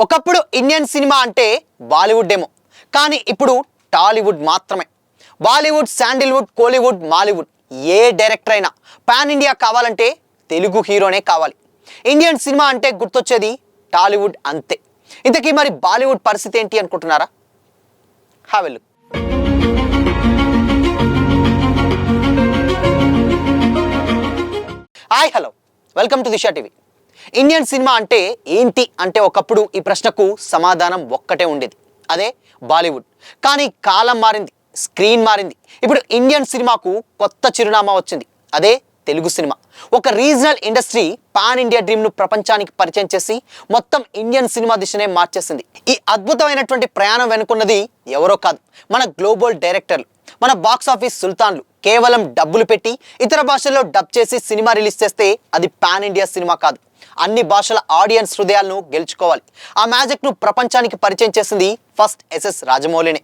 ఒకప్పుడు Indian cinema అంటే బాలీవుడ్ ఏమో, కానీ ఇప్పుడు టాలీవుడ్ మాత్రమే. బాలీవుడ్, శాండిల్వుడ్, కోలీవుడ్, మాలీవుడ్ ఏ డైరెక్టర్ అయినా పాన్ ఇండియా కావాలంటే తెలుగు హీరోనే కావాలి. ఇండియన్ సినిమా అంటే గుర్తొచ్చేది టాలీవుడ్ అంతే. ఇంతకీ మరి బాలీవుడ్ పరిస్థితి ఏంటి అనుకుంటున్నారా? Have a look. Hi, hello, welcome to Disha TV. Indian cinema అంటే ఏంటి అంటే ఒకప్పుడు ఈ ప్రశ్నకు సమాధానం ఒక్కటే ఉండేది, అదే బాలీవుడ్. కానీ కాలం మారింది, స్క్రీన్ మారింది. ఇప్పుడు ఇండియన్ సినిమాకు కొత్త చిరునామా వచ్చింది, అదే తెలుగు సినిమా. ఒక రీజనల్ ఇండస్ట్రీ పాన్ ఇండియా డ్రీమ్ను ప్రపంచానికి పరిచయం చేసి మొత్తం ఇండియన్ సినిమా దిశనే మార్చేసింది. ఈ అద్భుతమైనటువంటి ప్రయాణం వెనుకున్నది ఎవరో కాదు, మన గ్లోబల్ డైరెక్టర్లు, మన బాక్స్ ఆఫీస్ సుల్తాన్లు. కేవలం డబ్బులు పెట్టి ఇతర భాషల్లో డబ్ చేసి సినిమా రిలీజ్ చేస్తే అది పాన్ ఇండియా సినిమా కాదు. అన్ని భాషల ఆడియన్స్ హృదయాలను గెలుచుకోవాలి. ఆ మ్యాజిక్ను ప్రపంచానికి పరిచయం చేసింది ఫస్ట్ ఎస్ఎస్ రాజమౌళినే.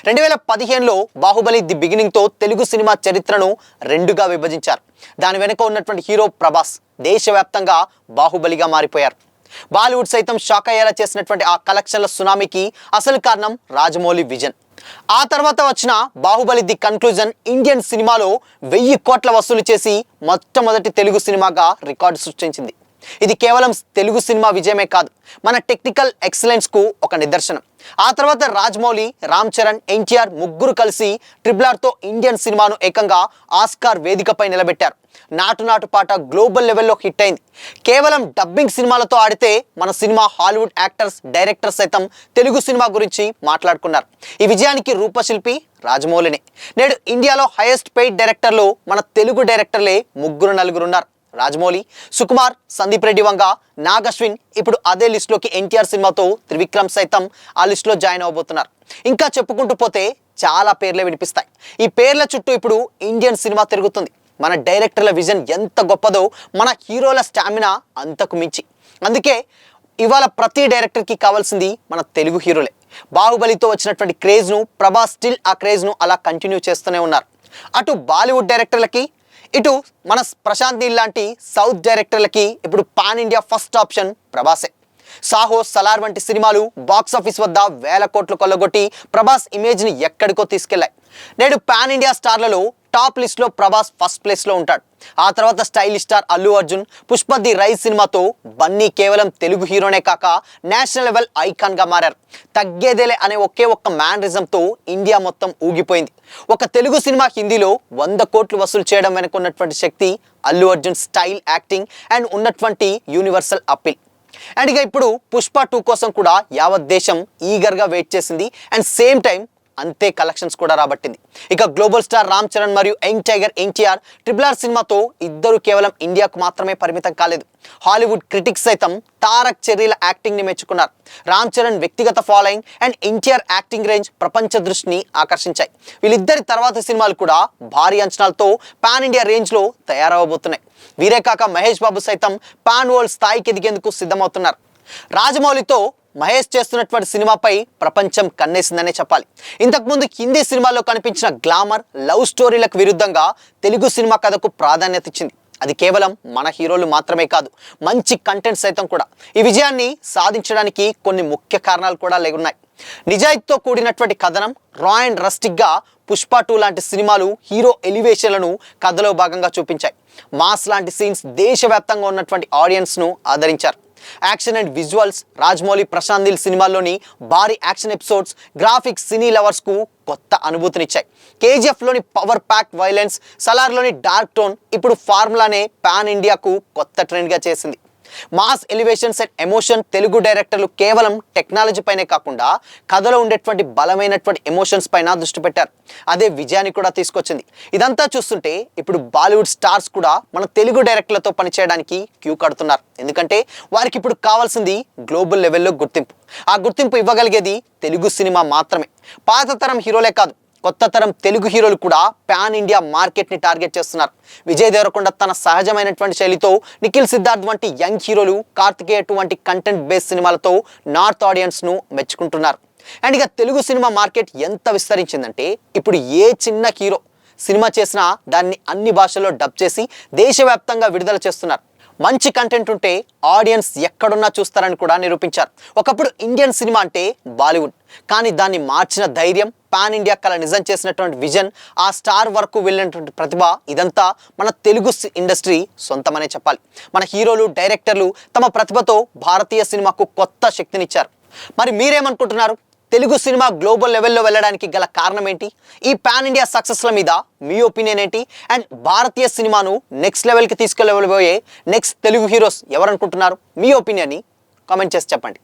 2015లో బాహుబలి ది బిగినింగ్తో తెలుగు సినిమా చరిత్రను రెండుగా విభజించారు. దాని వెనుక ఉన్నటువంటి హీరో ప్రభాస్ దేశవ్యాప్తంగా బాహుబలిగా మారిపోయారు. బాలీవుడ్ సైతం షాక్ అయ్యేలా చేసినటువంటి ఆ కలెక్షన్ల సునామీకి అసలు కారణం రాజమౌళి విజన్. ఆ తర్వాత వచ్చిన బాహుబలి ది కన్క్లూజన్ ఇండియన్ సినిమాలో 1000 కోట్ల వసూలు చేసి మొట్టమొదటి తెలుగు సినిమాగా రికార్డు సృష్టించింది. ఇది కేవలం తెలుగు సినిమా విజయమే కాదు, మన టెక్నికల్ ఎక్సలెన్స్కు ఒక నిదర్శనం. ఆ తర్వాత రాజమౌళి, రామ్ చరణ్, ఎన్టీఆర్ ముగ్గురు కలిసి RRRతో ఇండియన్ సినిమాను ఏకంగా ఆస్కార్ వేదికపై నిలబెట్టారు. నాటు నాటు పాట గ్లోబల్ లెవెల్లో హిట్ అయింది. కేవలం డబ్బింగ్ సినిమాలతో ఆడితే మన సినిమా హాలీవుడ్ యాక్టర్స్, డైరెక్టర్స్ సైతం తెలుగు సినిమా గురించి మాట్లాడుకున్నారు. ఈ విజయానికి రూపశిల్పి రాజమౌళినే. నేడు ఇండియాలో హైయెస్ట్ పెయిడ్ డైరెక్టర్లు మన తెలుగు డైరెక్టర్లే నలుగురు ఉన్నారు. రాజమౌళి, సుకుమార్, సందీప్ రెడ్డి వంగ, నాగ్ అశ్విన్. ఇప్పుడు అదే లిస్టులోకి ఎన్టీఆర్ సినిమాతో త్రివిక్రమ్ సైతం ఆ లిస్టులో జాయిన్ అవబోతున్నారు. ఇంకా చెప్పుకుంటూ పోతే చాలా పేర్లే వినిపిస్తాయి. ఈ పేర్ల చుట్టూ ఇప్పుడు ఇండియన్ సినిమా తిరుగుతుంది. మన డైరెక్టర్ల విజన్ ఎంత గొప్పదో మన హీరోల స్టామినా అంతకు మించి. అందుకే ఇవాళ ప్రతి డైరెక్టర్కి కావాల్సింది మన తెలుగు హీరోలే. బాహుబలితో వచ్చినటువంటి క్రేజ్ను ప్రభాస్ స్టిల్ ఆ క్రేజ్ను అలా కంటిన్యూ చేస్తూనే ఉన్నారు. అటు బాలీవుడ్ డైరెక్టర్లకి, ఇటు మన ప్రశాంత్ నీల్ లాంటి సౌత్ డైరెక్టర్లకి ఇప్పుడు పాన్ ఇండియా ఫస్ట్ ఆప్షన్ ప్రభాసే. సాహో, సలార్ వంటి సినిమాలు బాక్స్ ఆఫీస్ వద్ద 1000 కోట్లు కొల్లగొట్టి ప్రభాస్ ఇమేజ్ని ఎక్కడికో తీసుకెళ్లాయి. నేడు పాన్ ఇండియా స్టార్లలో టాప్ లిస్ట్లో ప్రభాస్ ఫస్ట్ ప్లేస్లో ఉంటాడు. ఆ తర్వాత stylish star Allu Arjun, Pushpa the rise సినిమాతో బన్నీ కేవలం తెలుగు హీరోనే కాక నేషనల్ లెవెల్ ఐకాన్గా మారారు. తగ్గేదేలే అనే ఒకే ఒక్క మ్యానరిజంతో ఇండియా మొత్తం ఊగిపోయింది. ఒక తెలుగు సినిమా హిందీలో 100 కోట్లు వసూలు చేయడం వెనుక ఉన్నటువంటి శక్తి Allu Arjun style, acting and ఉన్నటువంటి యూనివర్సల్ అప్పీల్. అండ్ ఇక ఇప్పుడు పుష్ప 2 కోసం కూడా యావత్ దేశం ఈగర్గా వెయిట్ చేసింది. అండ్ సేమ్ టైం అంతే కలెక్షన్స్ కూడా రాబట్టింది. ఇక గ్లోబల్ స్టార్ రామ్ చరణ్ మరియు యంగ్ టైగర్ ఎన్టీఆర్ RRR సినిమాతో ఇద్దరు కేవలం ఇండియాకు మాత్రమే పరిమితం కాలేదు. హాలీవుడ్ క్రిటిక్స్ సైతం తారక్ చెర్రీల యాక్టింగ్ని మెచ్చుకున్నారు. రామ్ చరణ్ వ్యక్తిగత following and NTR acting range ప్రపంచ దృష్టిని ఆకర్షించాయి. వీళ్ళిద్దరి తర్వాత సినిమాలు కూడా భారీ అంచనాలతో పాన్ ఇండియా రేంజ్లో తయారవబోతున్నాయి. వీరే కాక మహేష్ బాబు సైతం పాన్ వరల్డ్ స్థాయికి ఎదిగేందుకు సిద్ధమవుతున్నారు. రాజమౌళితో మహేష్ చేస్తున్నటువంటి సినిమాపై ప్రపంచం కన్నేసిందనే చెప్పాలి. ఇంతకుముందు హిందీ సినిమాల్లో కనిపించిన గ్లామర్, లవ్ స్టోరీలకు విరుద్ధంగా తెలుగు సినిమా కథకు ప్రాధాన్యత ఇచ్చింది. అది కేవలం మన హీరోలు మాత్రమే కాదు, మంచి కంటెంట్ సైతం కూడా. ఈ విజయాన్ని సాధించడానికి కొన్ని ముఖ్య కారణాలు కూడా ఉన్నాయి. నిజాయితీతో కూడినటువంటి కథనం, రా అండ్ రస్టిక్గా పుష్ప 2 లాంటి సినిమాలు హీరో ఎలివేషన్లను కథలో భాగంగా చూపించాయి. మాస్ లాంటి సీన్స్ దేశవ్యాప్తంగా ఉన్నటువంటి ఆడియన్స్ను ఆదరించారు. Action and visuals, Rajamouli, Prashanth Neel సినిమాల్లోని భారీ యాక్షన్ ఎపిసోడ్స్, గ్రాఫిక్స్ సినీ లవర్స్కు కొత్త అనుభూతినిచ్చాయి. KGFలోని పవర్ ప్యాక్ వైలెన్స్, సలార్లోని డార్క్ టోన్ ఇప్పుడు ఫార్ములానే పాన్ ఇండియాకు కొత్త ట్రెండ్గా చేసింది. Mass elevations and emotion. Telugu డైరెక్టర్లు కేవలం టెక్నాలజీ పైనే కాకుండా కథలో ఉండేటువంటి బలమైనటువంటి ఎమోషన్స్ పైన దృష్టి పెట్టారు. అదే విజయాన్ని కూడా తీసుకొచ్చింది. ఇదంతా చూస్తుంటే ఇప్పుడు బాలీవుడ్ స్టార్స్ కూడా మన తెలుగు డైరెక్టర్లతో పనిచేయడానికి క్యూ కడుతున్నారు. ఎందుకంటే వారికి ఇప్పుడు కావాల్సింది గ్లోబల్ లెవెల్లో గుర్తింపు. ఆ గుర్తింపు ఇవ్వగలిగేది తెలుగు సినిమా మాత్రమే. పాత తరం హీరోలే కాదు, కొత్త తరం తెలుగు హీరోలు కూడా పాన్ ఇండియా మార్కెట్ని టార్గెట్ చేస్తున్నారు. విజయ్ దేవరకొండ తన సహజమైనటువంటి శైలితో, నిఖిల్ సిద్ధార్థ్ వంటి యంగ్ హీరోలు, కార్తికేయ వంటి కంటెంట్ బేస్డ్ సినిమాలతో నార్త్ ఆడియన్స్ను మెచ్చుకుంటున్నారు. అండ్ ఇక తెలుగు సినిమా మార్కెట్ ఎంత విస్తరించిందంటే ఇప్పుడు ఏ చిన్న హీరో సినిమా చేసినా దాన్ని అన్ని భాషల్లో డబ్ చేసి దేశవ్యాప్తంగా విడుదల చేస్తున్నారు. మంచి కంటెంట్ ఉంటే ఆడియన్స్ ఎక్కడున్నా చూస్తారని కూడా నిరూపించారు. ఒకప్పుడు ఇండియన్ సినిమా అంటే బాలీవుడ్, కానీ దాన్ని మార్చిన ధైర్యం, పాన్ ఇండియా కళ నిజం చేసినటువంటి విజన్, ఆ స్టార్ వరకు వెళ్ళినటువంటి ప్రతిభ, ఇదంతా మన తెలుగు ఇండస్ట్రీ సొంతమనే చెప్పాలి. మన హీరోలు, డైరెక్టర్లు తమ ప్రతిభతో భారతీయ సినిమాకు కొత్త శక్తినిచ్చారు. మరి మీరేమనుకుంటున్నారు? తెలుగు సినిమా గ్లోబల్ లెవెల్లో వెళ్ళడానికి గల కారణం ఏంటి? ఈ పాన్ ఇండియా సక్సెస్ల మీద మీ ఒపీనియన్ ఏంటి? అండ్ భారతీయ సినిమాను నెక్స్ట్ లెవెల్కి తీసుకెళ్ళబోయే నెక్స్ట్ తెలుగు హీరోస్ ఎవరనుకుంటున్నారు? మీ ఒపీనియన్ని కామెంట్ చేసి చెప్పండి.